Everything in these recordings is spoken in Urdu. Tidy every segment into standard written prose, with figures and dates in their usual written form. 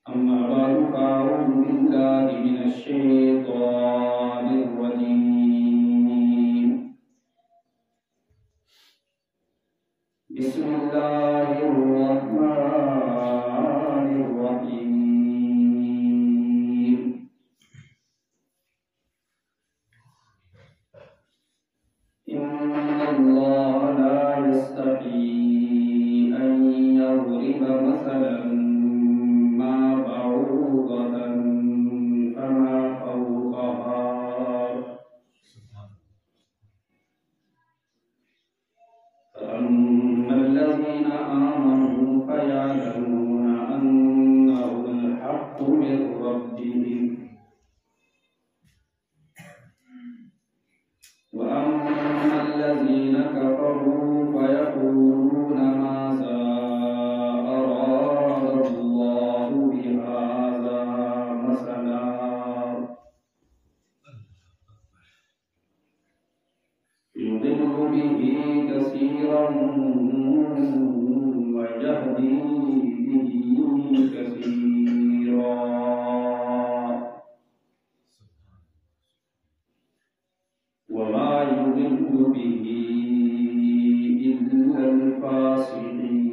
أما بعد فأعوذ بالله من الشيطان الرجيم. بسم الله الرحمن الرحيم. إن الله لا يستحيي أن يضرب مثلا ما بعوضة فما فوقها فأما الذين آمنوا فيعلمون أنه الحق من ربهم وأما الذين كفروا فيقولون ماذا أراد الله بهذا مثلا يضل به كثيرا ويهدي به كثيرا وما يضل به إلا الفاسقين.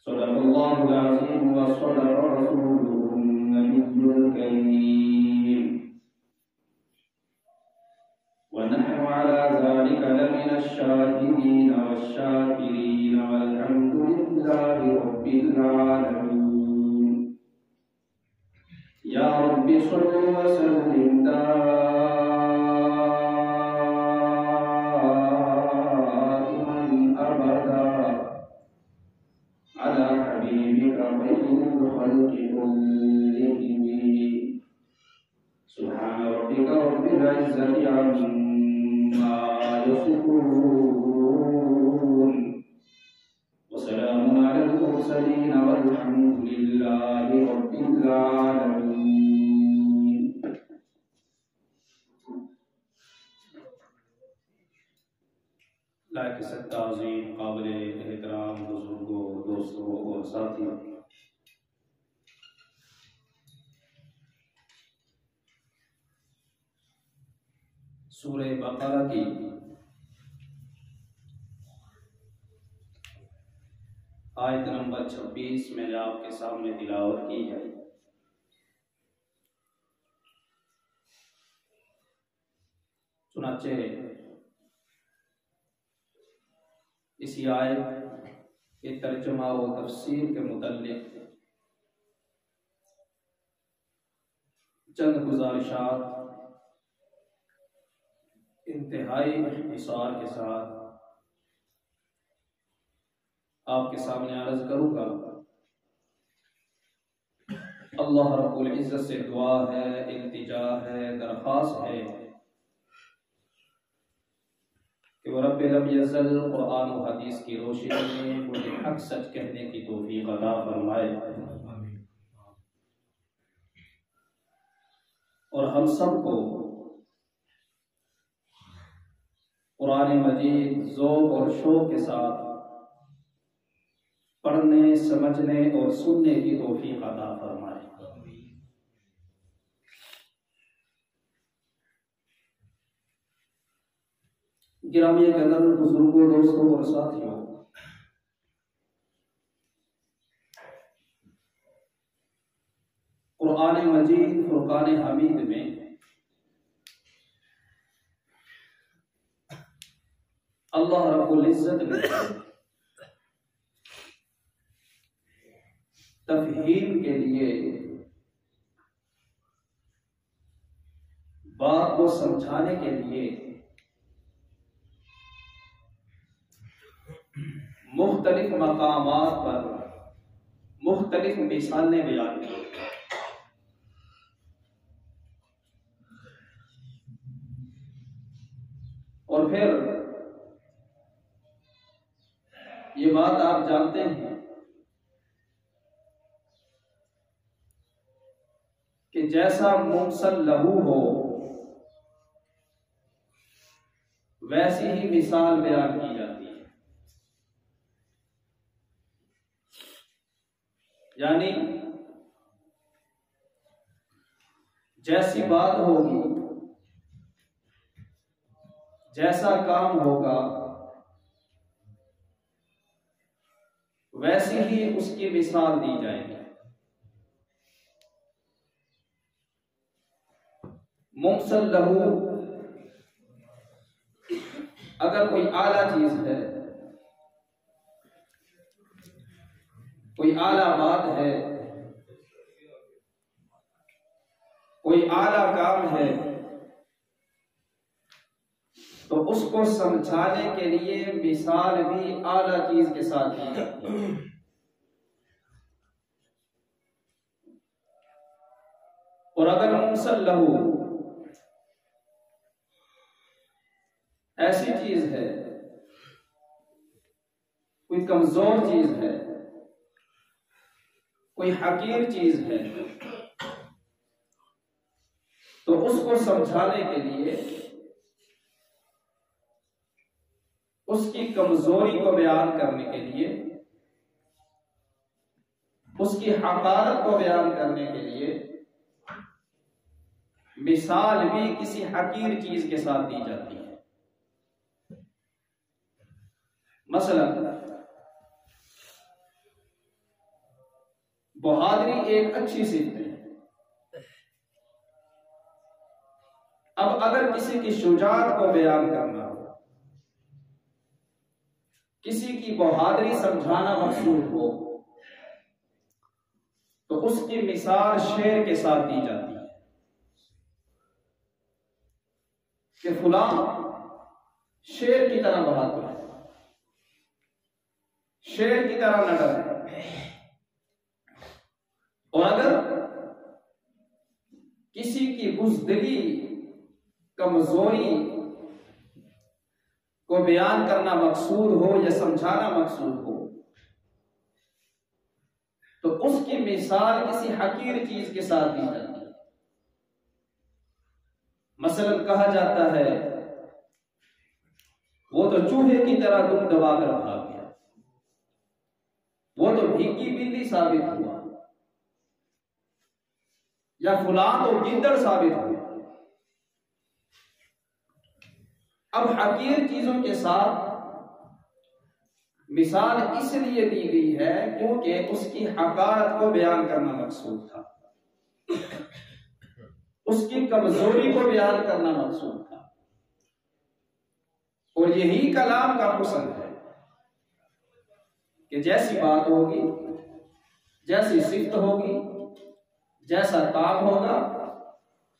صدق الله العظيم وصدق رسوله النبي الكريم ونحن على ذلك لمن الشاهدين والشاكرين والحمد لله رب العالمين. يا رب صل وسلم دائما أبدا على حبيبك خير الخلق كلهم. سبحان ربك رب العزة عما يصفون وسلام على المرسلين والحمد لله رب العالمين. لائق تعظیم قابل احترام بزرگوں دوستوں اور ساتھیوں، سورہ بقرہ کی آیت نمبر 26 میں نے آپ کے سامنے تلاوت کی ہے۔ چنانچہ اسی آیت کے ترجمہ و تفسیر کے متعلق چند گزارشات انتہائی اختصار کے ساتھ آپ کے سامنے عرض کروں گا۔ اللہ رب العزت سے دعا ہے، التجا ہے، درخواست ہے کہ وہ رب لم یزل قرآن و حدیث کی روشنی میں مجھے حق سچ کہنے کی توفیق عطا فرمائے، اور ہم سب کو قرآن مجید ذوق اور شوق کے ساتھ پڑھنے، سمجھنے اور سننے کی توفیق عطا فرمائے۔ گرامی قدر بزرگوں، دوستوں اور ساتھیوں، قرآن مجید فرقان حمید میں اللہ رب العزت نے تفہیم کے لیے، بات کو سمجھانے کے لیے مختلف مقامات پر مختلف مثالیں بیان کی، اور پھر یہ بات آپ جانتے ہیں کہ جیسا موصل لہو ہو ویسی ہی مثال بیان کی جاتی ہے۔ یعنی جیسی بات ہوگی، جیسا کام ہوگا، ویسی ہی اس کی مثال دی جائے گی۔ ممثل لہو، اگر کوئی اعلیٰ چیز ہے، کوئی اعلیٰ بات ہے، کوئی اعلیٰ کام ہے، تو اس کو سمجھانے کے لیے مثال بھی اعلیٰ چیز کے ساتھ دی جاتی ہے۔ اور اگر ممثل لہو ایسی چیز ہے، کوئی کمزور چیز ہے، کوئی حقیر چیز ہے، تو اس کو سمجھانے کے لیے اس کی کمزوری کو بیان کرنے کے لیے، اس کی حقارت کو بیان کرنے کے لیے مثال بھی کسی حقیر چیز کے ساتھ دی جاتی ہے۔ مثلا بہادری ایک اچھی صفت ہے۔ اب اگر کسی کی شجاعت کو بیان کرنا ہو، کسی کی بہادری سمجھانا مقصود ہو، تو اس کی مثال شیر کے ساتھ دی جاتی ہے کہ فلاں شیر کی طرح بہادر ہے، شیر کی طرح نڈر ہے۔ اور اگر کسی کی بزدلی، کمزوری کو بیان کرنا مقصود ہو یا سمجھانا مقصود ہو، تو اس کی مثال کسی حقیر چیز کے ساتھ دی جاتی ہے۔ مثلا کہا جاتا ہے وہ تو چوہے کی طرح دم دبا کر بھاگ گیا، وہ تو بھیگی بلی ثابت ہوا، یا فلاں تو گیدڑ ثابت ہوا۔ اب حقیر چیزوں کے ساتھ مثال اس لیے دی گئی ہے کیونکہ اس کی حقارت کو بیان کرنا مقصود تھا، اس کی کمزوری کو بیان کرنا مقصود تھا۔ اور یہی کلام کا حسن ہے کہ جیسی بات ہوگی، جیسی صفت ہوگی، جیسا کام ہوگا،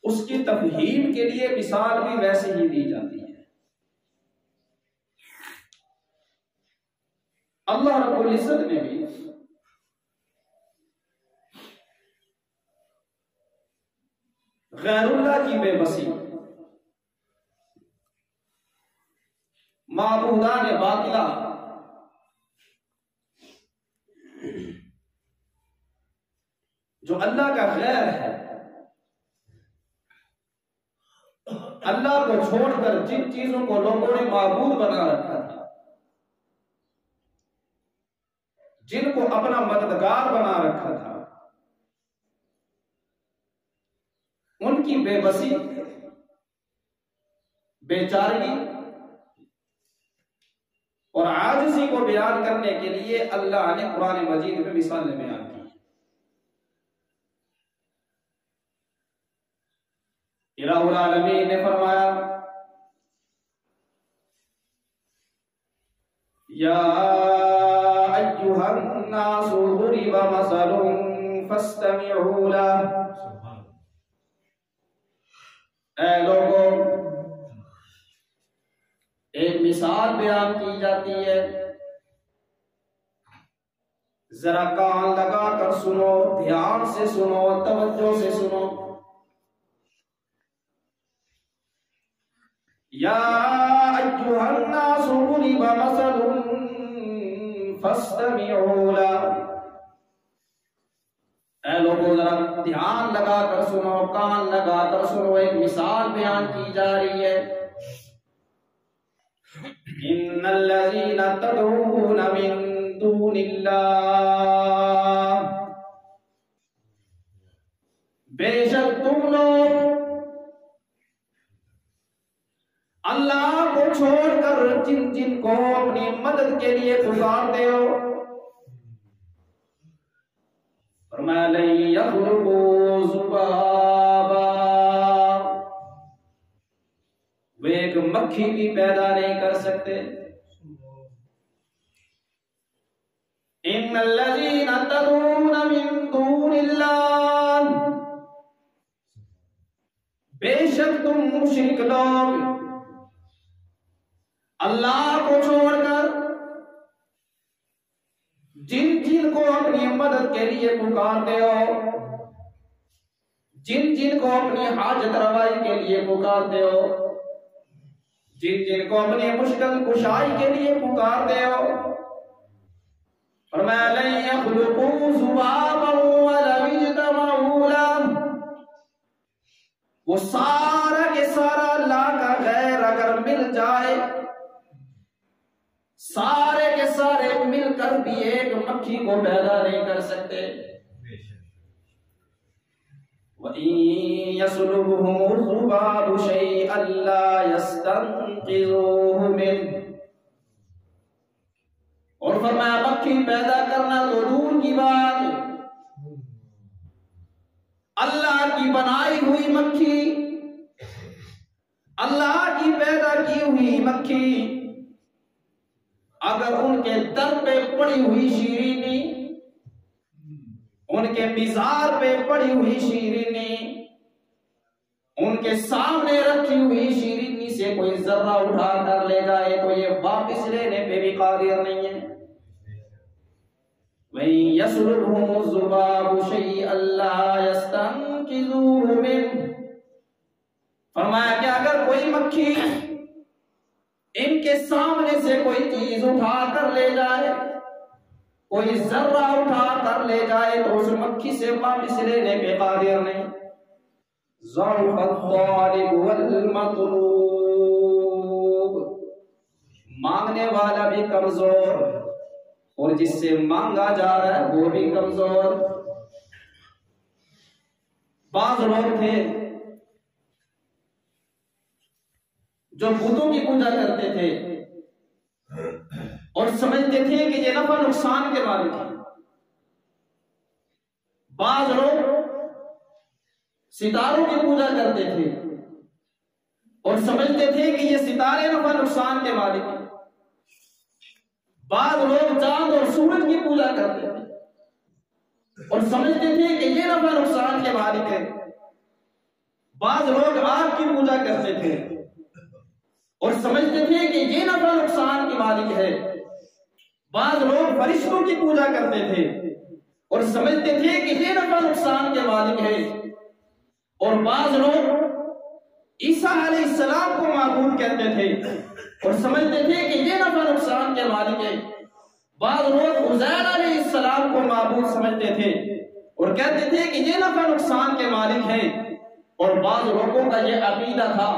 اس کی تفہیم کے لیے مثال بھی ویسے ہی دی جاتی ہے۔ اللہ رب العزت نے بھی غیر اللہ کی بے بسی، معبودان باطلہ، جو اللہ کا غیر ہے، اللہ کو چھوڑ کر جن چیزوں کو لوگوں نے معبود بنا رکھا تھا، جن کو اپنا مددگار بنا رکھا تھا، ان کی بے بسی، بے چارگی اور عاجزی کو بیان کرنے کے لیے اللہ نے قرآن مجید میں مثالیں بیان کی۔ الہ العالمین نے فرمایا یا ایھا الناس ضرب مثل فاستمعوا لہ، اے لوگوں ایک مثال بیان کی جاتی ہے، ذرا کان لگا کر سنو، دھیان سے سنو، توجہ سے سنو۔ یا ایھا الناس ضرب مثل فاستمعوا لہ، اے لوگوں ذرا دھیان لگا کر سنو، کان لگا کر سنو، ایک مثال بیان کی جا رہی ہے۔ ان الذین تدعون من دون اللہ، بے شک تم لوگ اللہ کو چھوڑ کر جن جن کو اپنی مدد کے لیے پکارتے ہو، فرمایا لن یخلقوا ذبابا، وہ ایک مکھی بھی پیدا نہیں کر سکتے۔ ان الذین تدعون من دون اللہ، بے شک تم مشرک لوگ اللہ کو چھوڑ کر جن جن کو اپنی مدد کے لیے پکارتے ہو، جن جن کو اپنی حاجت روائی کے لیے پکارتے ہو، جن جن کو اپنی مشکل کشائی کے لیے پکارتے ہو، فرمایا لن یخلقوا ذبابا ولو اجتمعوا لہ، وہ سارا کے سارا اللہ کا غیر اگر مل جائے، سارے کے سارے مل کر بھی ایک مکھی کو پیدا نہیں کر سکتے۔ وَإِن يَسْلُبْهُمُ الذُّبَابُ شَيْئًا لَّا يَسْتَنقِذُوهُ مِنْهُ، اور فرمایا مکھی پیدا کرنا تو دور کی بات، اللہ کی بنائی ہوئی مکھی، اللہ کی پیدا کی ہوئی مکھی اگر ان کے در پہ پڑی ہوئی شیرینی، ان کے مزار پہ پڑی ہوئی شیرینی، ان کے سامنے رکھی ہوئی شیرینی سے کوئی ذرہ اٹھا کر لے جائے تو یہ واپس لینے پہ بھی قادر نہیں ہے۔ وَإِن يَسْلُبْهُمُ الذُّبَابُ شَيْئًا لَّا يَسْتَنقِذُوهُ مِنْهُ، فرمایا کہ اگر کوئی مکھی ان کے سامنے سے کوئی چیز اٹھا کر لے جائے، کوئی ذرہ اٹھا کر لے جائے تو اس مکھی سے واپس لینے پہ قادر نہیں۔ ضعف الطالب والمطلوب، مانگنے والا بھی کمزور اور جس سے مانگا جا رہا ہے وہ بھی کمزور۔ بعض لوگ تھے جو بتوں کی پوجا کرتے تھے اور سمجھتے تھے کہ یہ نفع نقصان کے مالک ہیں۔ بعض لوگ ستاروں کی پوجا کرتے تھے اور سمجھتے تھے کہ یہ ستارے نفع نقصان کے مالک ہیں۔ بعض لوگ چاند اور سورج کی پوجا کرتے تھے اور سمجھتے تھے کہ یہ نفع نقصان کے مالک ہیں۔ بعض لوگ آگ کی پوجا کرتے تھے اور سمجھتے تھے کہ یہ نفع نقصان کی مالک ہے۔ بعض لوگ فرشتوں کی پوجا کرتے تھے اور سمجھتے تھے کہ یہ نفع نقصان کے مالک ہے، اور بعض لوگ عیسیٰ علیہ السلام کو معبود کہتے تھے اور سمجھتے تھے کہ یہ نفع نقصان کے مالک ہے۔ بعض لوگ عزیر علیہ السلام کو معبود سمجھتے تھے اور کہتے تھے کہ یہ نفع نقصان کے مالک ہیں، اور بعض لوگوں کا یہ عقیدہ تھا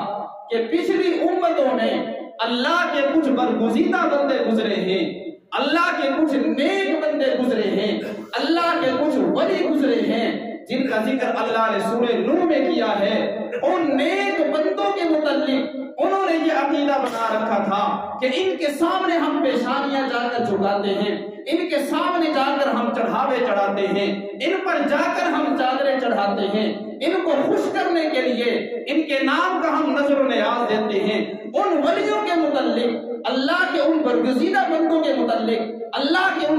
کہ پچھلی امتوں میں اللہ کے کچھ برگزیدہ بندے گزرے ہیں، اللہ کے کچھ نیک بندے گزرے ہیں، اللہ کے کچھ ولی گزرے ہیں جن کا ذکر اللہ نے سورہ نوح میں کیا ہے۔ ان نیک بندوں کے متعلق انہوں نے یہ عقیدہ بنا رکھا تھا کہ ان کے سامنے ہم پیشانیاں جا کر جھکاتے ہیں، ان کے سامنے جا کر ہم چڑھاوے چڑھاتے ہیں، ان پر جا کر ہم چادریں چڑھاتے ہیں، ان کو خوش کرنے کے لیے ان کے نام کا ہم نظر و نیاز دیتے ہیں۔ ان ولیوں کے متعلق، اللہ کے ان برگزیدہ بندوں کے متعلق، اللہ کے ان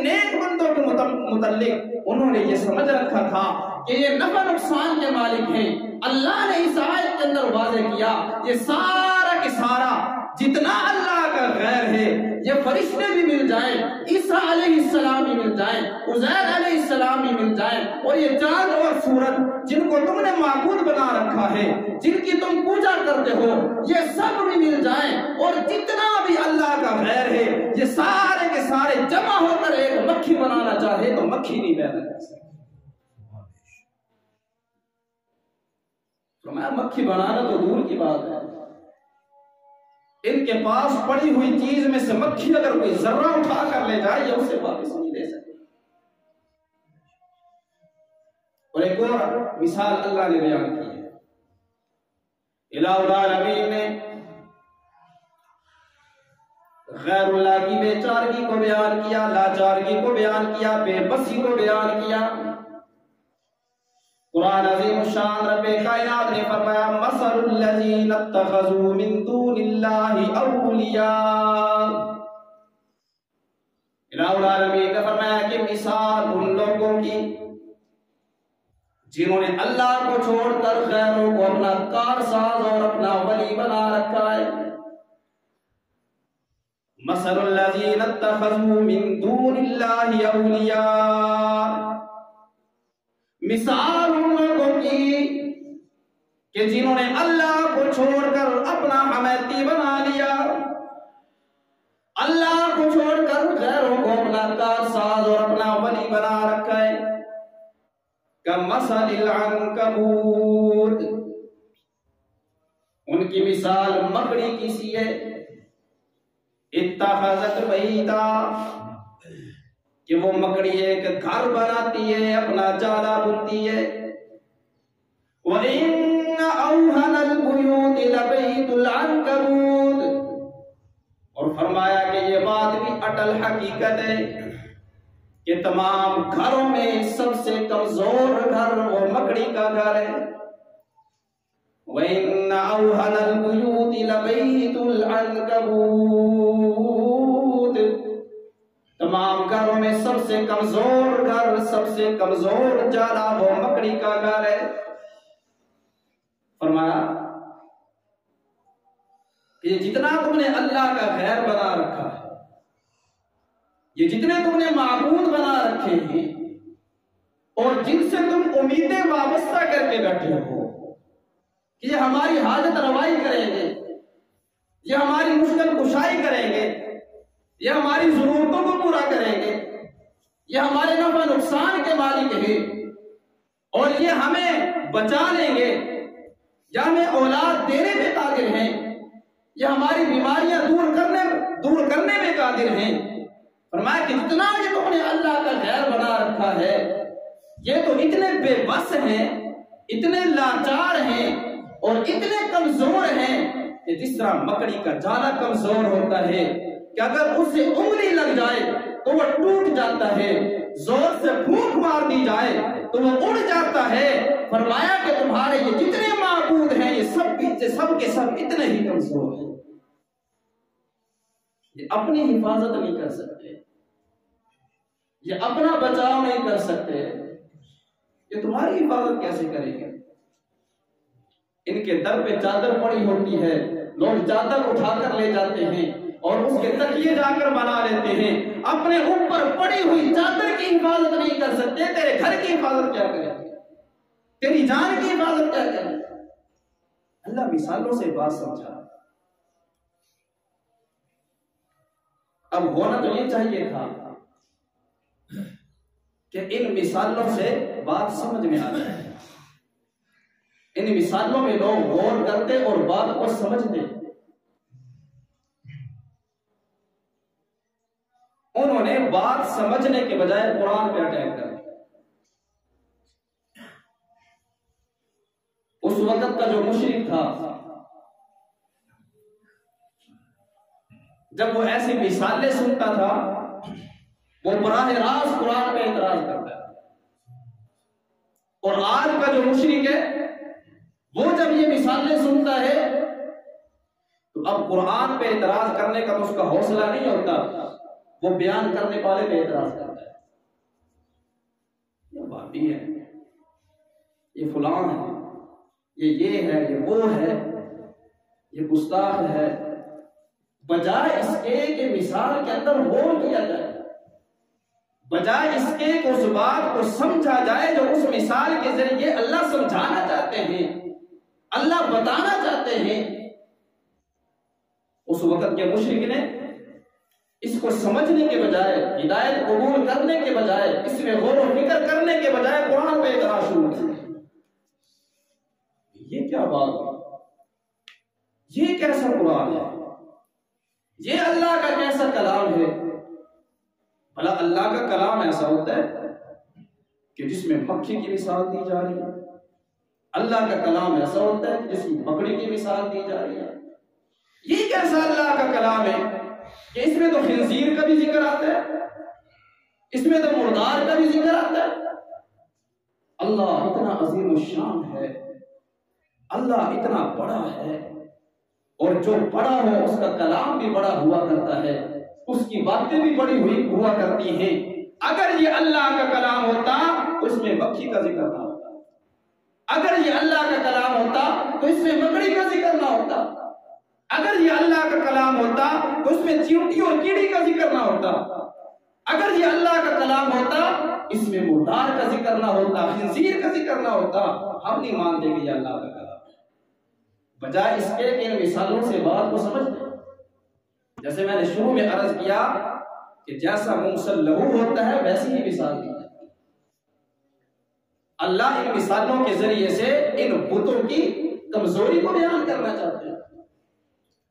نیک بندوں کے متعلق انہوں نے یہ سمجھ رکھا تھا کہ یہ نفع نقصان کے مالک ہیں۔ اللہ نے اس آیت کے اندر واضح کیا یہ سارا کے سارا جتنا اللہ کا غیر ہے، یہ فرشتے بھی مل جائیں، عیسیٰ علیہ السلام بھی مل جائیں، عزیر علیہ السلام بھی مل جائیں، اور یہ چاند اور سورج جن کو تم نے معبود بنا رکھا ہے، جن کی تم پوجا کرتے ہو، یہ سب بھی مل جائیں، اور جتنا بھی اللہ کا غیر ہے یہ سارے کے سارے جمع ہو کر ایک مکھی بنانا چاہے تو مکھی نہیں پیدا کر سکتے۔ مکھی بنانا تو دور کی بات ہے، ان کے پاس پڑی ہوئی چیز میں سے مکھی اگر کوئی ذرہ اٹھا کر لے جائے یا اسے واپس نہیں لے سکتے۔ اور ایک اور مثال اللہ نے بیان کی ہے، الہ العالمین نے غیر اللہ کی بے چارگی کو بیان کیا، لاچارگی کو بیان کیا، بے بسی کو بیان کیا۔ قرآن عظیم الشان رب کائنات نے فرمایا مثل الذین اتخذوا من دون اللہ اولیاء، الہ العالمین نے فرمایا کہ مثال ان لوگوں کی جنہوں نے اللہ کو چھوڑ کر غیروں کو اپنا کارساز اور اپنا ولی بنا رکھا ہے۔ مثل الذین اتخذوا من دون اللہ اولیاء، مثال ان لوگوں کی کہ جنہوں نے اللہ کو چھوڑ کر اپنا حمیتی بنا لیا، اللہ کو چھوڑ کر غیروں کو اپنا کارساز اور اپنا ولی بنا رکھا ہے۔ کمثل العنکبوت، ان کی مثال مکڑی کی سی ہے، اتخذت بیتا، کہ وہ مکڑی ایک گھر بناتی ہے، اپنا جالا بنتی ہے۔ وَإِنَّ أَوْهَنَ الْبُيُوتِ لَبَيْتُ الْعَنْكَبُوتِ، اور فرمایا کہ یہ بات بھی اٹل حقیقت ہے کہ تمام گھروں میں سب سے کمزور گھر وہ مکڑی کا گھر ہے۔ وَإِنَّ أَوْهَنَ الْبُيُوتِ لَبَيْتُ الْعَنْكَبُوتِ، تمام گھروں میں سب سے کمزور گھر، سب سے کمزور جالا وہ مکڑی کا گھر ہے۔ فرمایا کہ جتنا تم نے اللہ کا غیر بنا رکھا ہے، یہ جتنے تم نے معبود بنا رکھے ہیں اور جن سے تم امیدیں وابستہ کر کے بیٹھے ہو کہ یہ ہماری حاجت روائی کریں گے، یہ ہماری مشکل کشائی کریں گے، یہ ہماری ضرورتوں کو پورا کریں گے، یہ ہمارے نفع نقصان کے مالک ہیں، اور یہ ہمیں بچا لیں گے، یا ہمیں اولاد دینے میں قادر ہیں، یہ ہماری بیماریاں دور کرنے میں قادر ہیں۔ فرمایا کہ جتنا یہ تم نے اللہ کا غیر بنا رکھا ہے، یہ تو اتنے بے بس ہیں، اتنے لاچار ہیں اور اتنے کمزور ہیں کہ جس طرح مکڑی کا جالا کمزور ہوتا ہے کہ اگر اسے انگلی لگ جائے تو وہ ٹوٹ جاتا ہے، زور سے پھونک مار دی جائے تو وہ اڑ جاتا ہے۔ فرمایا کہ تمہارے یہ جتنے معبود ہیں یہ سب کے سب اتنے ہی کمزور ہیں، یہ اپنی حفاظت نہیں کر سکتے، یہ اپنا بچاؤ نہیں کر سکتے، یہ تمہاری حفاظت کیسے کریں گے؟ ان کے در پہ چادر پڑی ہوتی ہے، لوگ چادر اٹھا کر لے جاتے ہیں اور اس کے تکیے جا کر بنا لیتے ہیں، اپنے اوپر پڑی ہوئی چادر کی حفاظت نہیں کر سکتے، تیرے گھر کی حفاظت کیا کریں گے؟ تیری جان کی حفاظت کیا کریں گے؟ اللہ مثالوں سے بات سمجھا۔ اب ہونا تو یہ چاہیے تھا کہ ان مثالوں سے بات سمجھ میں آ جائے، ان مثالوں میں لوگ غور کرتے اور بات کو سمجھتے۔ انہوں نے بات سمجھنے کے بجائے قرآن پہ اٹیک کر دیا۔ اس وقت کا جو مشرک تھا، جب وہ ایسی مثالیں سنتا تھا وہ براہ راست قرآن پہ اعتراض کرتا ہے، اور آج کا جو مشرک ہے وہ جب یہ مثالیں سنتا ہے تو اب قرآن پہ اعتراض کرنے کا تو اس کا حوصلہ نہیں ہوتا، وہ بیان کرنے والے پہ اعتراض کرتا ہے، یہ بابی ہے، یہ فلاں ہے، یہ ہے، یہ وہ ہے، یہ گستاخ ہے، بجائے اس کے کہ مثال کے اندر غور کیا جائے، بجائے اس کے کہ اس بات کو سمجھا جائے جو اس مثال کے ذریعے اللہ سمجھانا چاہتے ہیں، اللہ بتانا چاہتے ہیں۔ اس وقت کے مشرک نے اس کو سمجھنے کے بجائے، ہدایت قبول کرنے کے بجائے، اس میں غور و فکر کرنے کے بجائے قرآن پہ اعتراض شروع کیا۔ یہ کیا بات ہے؟ یہ کیسا قرآن ہے؟ یہ اللہ کا کیسا کلام ہے؟ بھلا اللہ کا کلام ایسا ہوتا ہے کہ جس میں مکھی کی مثال دی جا رہی ہے، اللہ کا کلام ایسا ہوتا ہے جس میں مکڑی کی مثال دی جا رہی ہے۔ یہ کیسا اللہ کا کلام ہے کہ اس میں تو خنزیر کا بھی ذکر آتا ہے، اس میں تو مردار کا بھی ذکر آتا ہے۔ اللہ اتنا عظیم الشان ہے، اللہ اتنا بڑا ہے، اور جو بڑا ہو اس کا کلام بھی بڑا ہوا کرتا ہے، اس کی باتیں بھی بڑی ہوا کرتی ہیں۔ اگر یہ اللہ کا کلام ہوتا تو اس میں مکھی کا ذکر نہ ہوتا، اگر یہ اللہ کا کلام ہوتا تو اس میں مکڑی کا ذکر نہ ہوتا، اگر یہ اللہ کا کلام ہوتا تو اس میں چیونٹی اور کیڑی کا ذکر نہ ہوتا، اگر یہ اللہ کا کلام ہوتا اس میں مردار کا ذکر نہ ہوتا، خنزیر کا ذکر نہ ہوتا۔ ہم نہیں مانتے کہ یہ اللہ کا کلام ہے، بجائے اس کے ان مثالوں سے بات کو سمجھتے ہیں۔ جیسے میں نے شروع میں عرض کیا کہ جیسا موصل لہو ہوتا ہے ویسی ہی مثال دی جاتی ہے۔ اللہ ان مثالوں کے ذریعے سے ان بتوں کی کمزوری کو بیان کرنا چاہتے ہیں،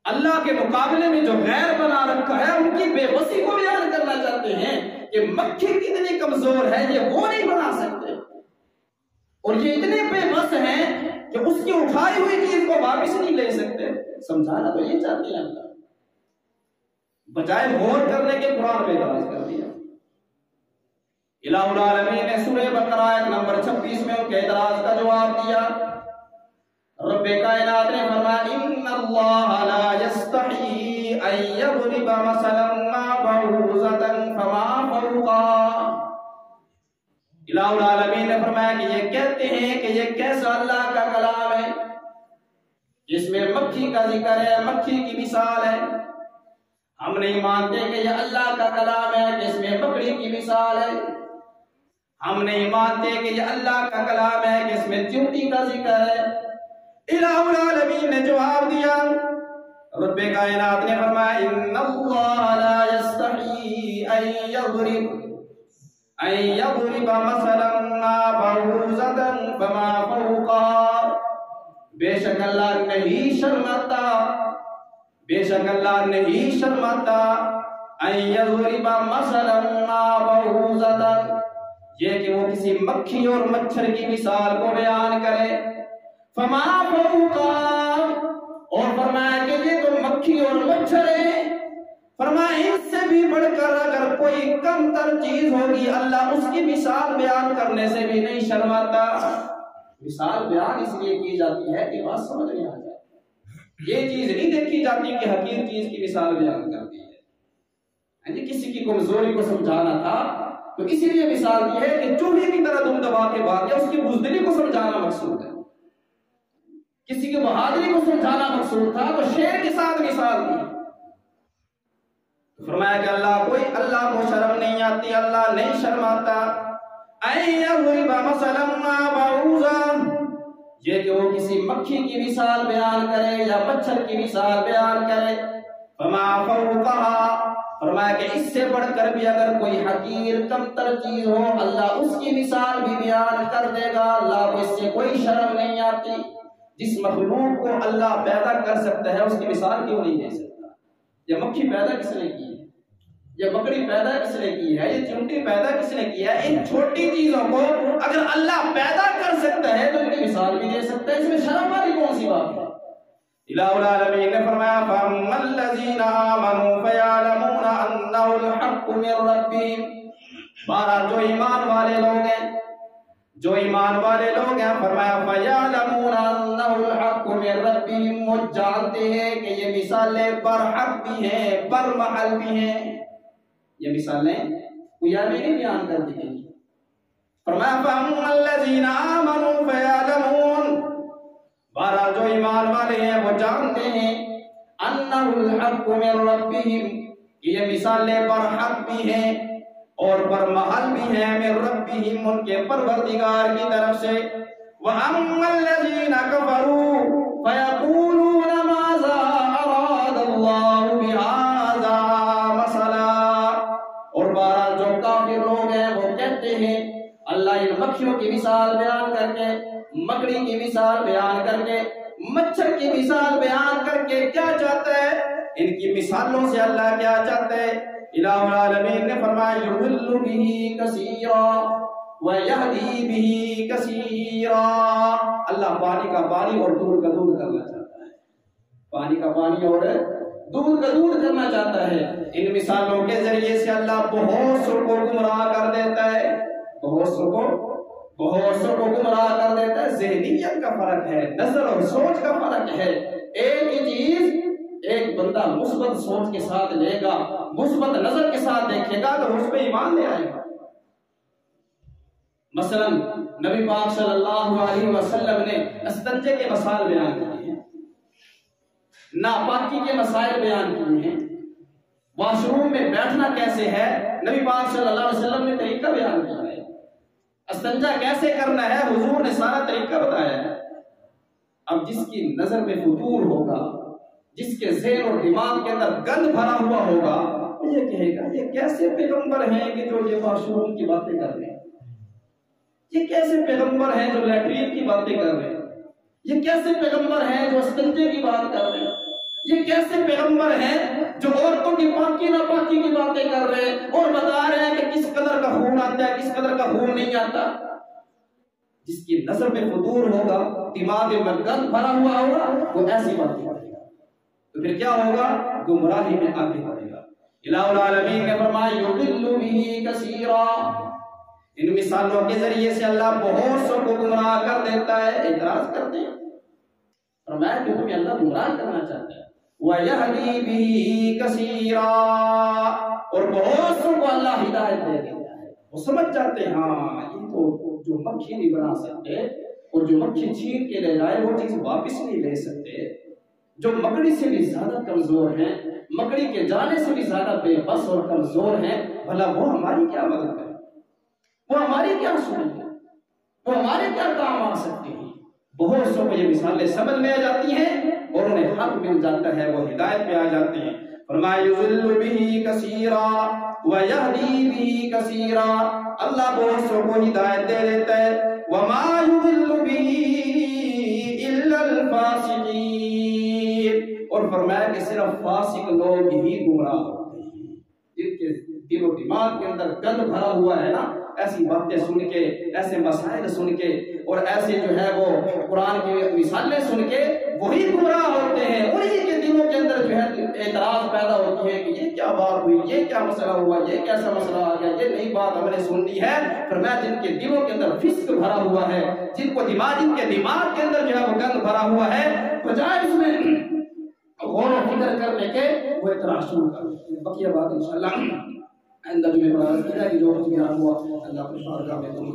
اللہ کے مقابلے میں جو غیر بنا رکھا ہے ان کی بے بسی کو بیان کرنا چاہتے ہیں کہ مکھی کتنی کمزور ہے، یہ وہ نہیں بنا سکتے، اور یہ اتنے بے بس ہیں کہ اس کی اٹھائی ہوئی چیز کو واپس نہیں لے سکتے۔ سمجھانا تو یہ چاہتے ہیں اللہ، بجائے غور کرنے کے قرآن میں اعتراض کر دیا۔ الہ العالمین نے سورہ بقرہ آیت نمبر 26 میں ان کے اعتراض کا جواب دیا۔ رب کائنات نے فرمایا ان اللہ لا یستحی ان یضرب مثلا ما بعوضۃ فما فوقہا۔ الہ العالمین نے فرمایا کہ یہ کہتے ہیں کہ یہ کیسا اللہ کا کلام ہے جس میں مکھی کا ذکر ہے، مکھی کی مثال ہے۔ ہم نہیں مانتے کہ یہ اللہ کا کلام ہے جس میں مکڑی کی مثال ہے، ہم نہیں مانتے کہ یہ اللہ کا کلام ہے جس میں چیونٹی کا ذکر ہے۔ الہ العالمین نے جواب دیا، رب کائنات نے فرمایا ان اللہ لا یستحی ان یضرب مثلا ما بعوضۃ فما فوقہا۔ بے شک اللہ نہیں شرماتا، بے شک اللہ نہیں شرماتا ان یضرب مثلا ما بعوضۃ، یہ کہ وہ کسی مکھی اور مچھر کی مثال کو بیان کرے، فما فوقہا، اور فرمایا کہ یہ تو مکھی اور مچھر ہے، فرمایا ان سے بھی بڑھ کر اگر کوئی کم تر چیز ہوگی اللہ اس کی مثال بیان کرنے سے بھی نہیں شرماتا۔ مثال بیان اس لیے کی جاتی ہے کہ بات سمجھ میں آ جائے، یہ چیز نہیں دیکھی جاتی کہ حقیر چیز کی مثال بیان کرتی ہے۔ کسی کی کمزوری کو سمجھانا تھا تو اسی لیے مثال دی ہے کہ چوہے کی طرح دم دبا کے بات یا اس کی بزدلی کو سمجھانا مقصود ہے، کسی کی بہادری کو سمجھانا مقصود تھا تو شیر کے ساتھ مثال دی۔ فرمایا کہ اللہ کو شرم نہیں آتی، اللہ نہیں شرماتا۔ این یضرب مثلا ما بعوضۃ، یہ کہ وہ کسی مکھی کی مثال بیان کرے یا مچھر کی مثال بیان کرے، فما فوقہا، فرمایا کہ اس سے بڑھ کر بھی اگر کوئی حقیر کم تر چیز ہو اللہ اس کی مثال بھی بیان کر دے گا، اللہ کو اس سے کوئی شرم نہیں آتی۔ جس مخلوق کو اللہ پیدا کر سکتا ہے اس کی مثال کیوں نہیں دے سکتا؟ یہ مکھی پیدا کس نے کی ہے، یہ مکڑی پیدا کس نے کی ہے، یہ چیونٹی پیدا کس نے کی ہے؟ ان چھوٹی چیزوں کو اگر اللہ پیدا کر سکتا ہے تو ان کی مثال بھی دے سکتا ہے، اس میں شرم والی کون سی بات ہے؟ الہ العالمین نے فرمایا فَأَمَّا الَّذِينَ آمَنُوا فَيَعْلَمُونَ أَنَّهُ الْحَقُّ مِنْ رَبِّهِمْ، بہرحال جو ایمان والے لوگ ہیں، جو ایمان والے لوگ ہیں، فرمایا فَيَعْلَمُونَ أَنَّهُ الْحَقُّ مِنْ رَبِّهِمْ، وہ جانتے ہیں کہ یہ مثالیں برحق بھی ہیں، برمحل بھی ہیں، یہ مثالیں کوئی بھی نہیں بیان کر دی گئی۔ فرمایا فَأَمَّا الَّذِينَ آمَنُوا فَيَعْلَمُونَ، بہرحال جو ایمان والے ہیں وہ جانتے ہیں أَنَّهُ الْحَقُّ مِنْ رَبِّهِمْ، کہ یہ مثالیں برحق بھی ہیں اور برمحل بھی ہیں، من ربهم، ان کے پروردگار کی طرف سے۔ وَأَمَّا الَّذِينَ كَفَرُوا فَيَقُولُونَ مَاذَا أَرَادَ اللَّهُ بِهَذَا مَثَلًا، اور بہرحال جو کافر لوگ ہیں وہ کہتے ہیں اللہ ان مکھیوں کی مثال بیان کر کے، مکڑی کی مثال بیان کر کے، مچھر کی مثال بیان کر کے کیا چاہتا ہے؟ ان کی مثالوں سے اللہ کیا چاہتا ہے؟ الہ العالمین نے فرمایا یضل بہ کثیرا، وَيَهْدِي بِهِ كَثِيرًا. اللہ پانی کا پانی اور دودھ کا دودھ کرنا چاہتا ہے. پانی کا پانی اور دودھ کا دودھ کرنا چاہتا ہے. ان مثالوں کے ذریعے سے اللہ بہت سو کو گمراہ کر دیتا ہے. بہت سو کو گمراہ کر دیتا ہے. ذہنیت کا فرق ہے, نظر اور سوچ کا فرق ہے. ایک ہی چیز ایک بندہ مثبت سوچ کے ساتھ لے گا, مثبت نظر کے ساتھ دیکھے گا تو اس پہ ایمان لے آئے گا. مثلا نبی پاک صلی اللہ علیہ وسلم نے استنجے کے مسائل بیان کیے ہیں, ناپاکی کے مسائل بیان کیے ہیں, واش روم میں بیٹھنا کیسے ہے نبی پاک صلی اللہ علیہ وسلم نے طریقہ بیان کیا ہے. استنجا کیسے کرنا ہے حضور نے سارا طریقہ بتایا ہے. اب جس کی نظر میں فطور ہوگا, جس کے ذہن اور دماغ کے اندر گند بھرا ہوا ہوگا, یہ کہے گا یہ کیسے پیغمبر ہیں کہ جو یہ واش روم کی باتیں کر رہے ہیں, یہ کیسے پیغمبر ہیں جو لیٹرین کی باتیں کر رہے ہیں, یہ کیسے پیغمبر ہیں جو استنجے کی بات کر رہے ہیں, یہ کیسے پیغمبر ہیں جو عورتوں کی پاکی ناپاکی کی باتیں کر رہے ہیں اور بتا رہے ہیں کہ کس قدر کا خون آتا ہے, کس قدر کا خون نہیں آتا. جس کی نظر میں فطور ہوگا, دماغ میں گند بھرا ہوا ہوگا, وہ ایسی باتیں کرے گا. تو پھر کیا ہوگا؟ گمراہی میں آگے بڑھے گا. الہ العالمین نے فرمایا یضل به کثیرا. ان مثالوں کے ذریعے سے اللہ بہت سو کو گمراہ کر دیتا ہے. اعتراض کرتے ہیں, فرمایا کہ تمہیں اللہ گمراہ کرنا چاہتا ہے. وَيَهْدِي بِهِ كَثِيرًا. اور بہت سو کو اللہ ہدایت دے دیتا ہے. وہ سمجھ جاتے ہیں ہاں یہ تو جو مکھی نہیں بنا سکتے اور جو مکھی چھین کے لے جائے وہ چیز واپس نہیں لے سکتے, جو مکڑی سے بھی زیادہ کمزور ہیں, مکڑی کے جانے سے بھی زیادہ بے بس اور کمزور ہیں, بھلا وہ ہماری کیا مدد کریں, وہ ہماری کیا سنیں گے, وہ ہمارے کیا کام آ سکتے ہیں. بہت سو کو یہ مثالیں سمجھ میں آ جاتی ہیں اور انہیں حق مل جاتا ہے, وہ ہدایت پہ آ جاتے ہیں. فرمایا یضل به کثیرا ویہدی به کثیرا. اللہ بہت سو کو ہدایت دے دیتا ہے. وما یضل به الا الفاسقین. اور فرمایا کہ صرف فاسق لوگ ہی گمراہ ہوتے ہیں, جن کے دل و دماغ کے اندر گند بھرا ہوا ہے نا, ایسی باتیں سن کے, ایسے مسائل سن کے اور ایسے جو ہے وہ قرآن کی مثالیں سن کے وہی گمراہ ہوتے ہیں. انہی کے دلوں کے اندر جو ہے اعتراض پیدا ہوتی ہے کہ یہ کیا بات ہوئی, یہ کیا مسئلہ ہوا, یہ کیسا مسئلہ آ گیا, یہ نئی بات ہم نے سن لی ہے. فرمایا جن کے دلوں کے اندر فسق بھرا ہوا ہے, جن کے دماغ کے اندر جو ہے وہ گند بھرا ہوا ہے, بجائے اس میں غور و فکر کرنے کے وہ اعتراض شروع کر دیتے ہیں. بقیہ بات انشاءاللہ آئندہ جو میں بتا رہا کہ جو کچھ بھی ہوا اللہ کے بارگاہ میں تم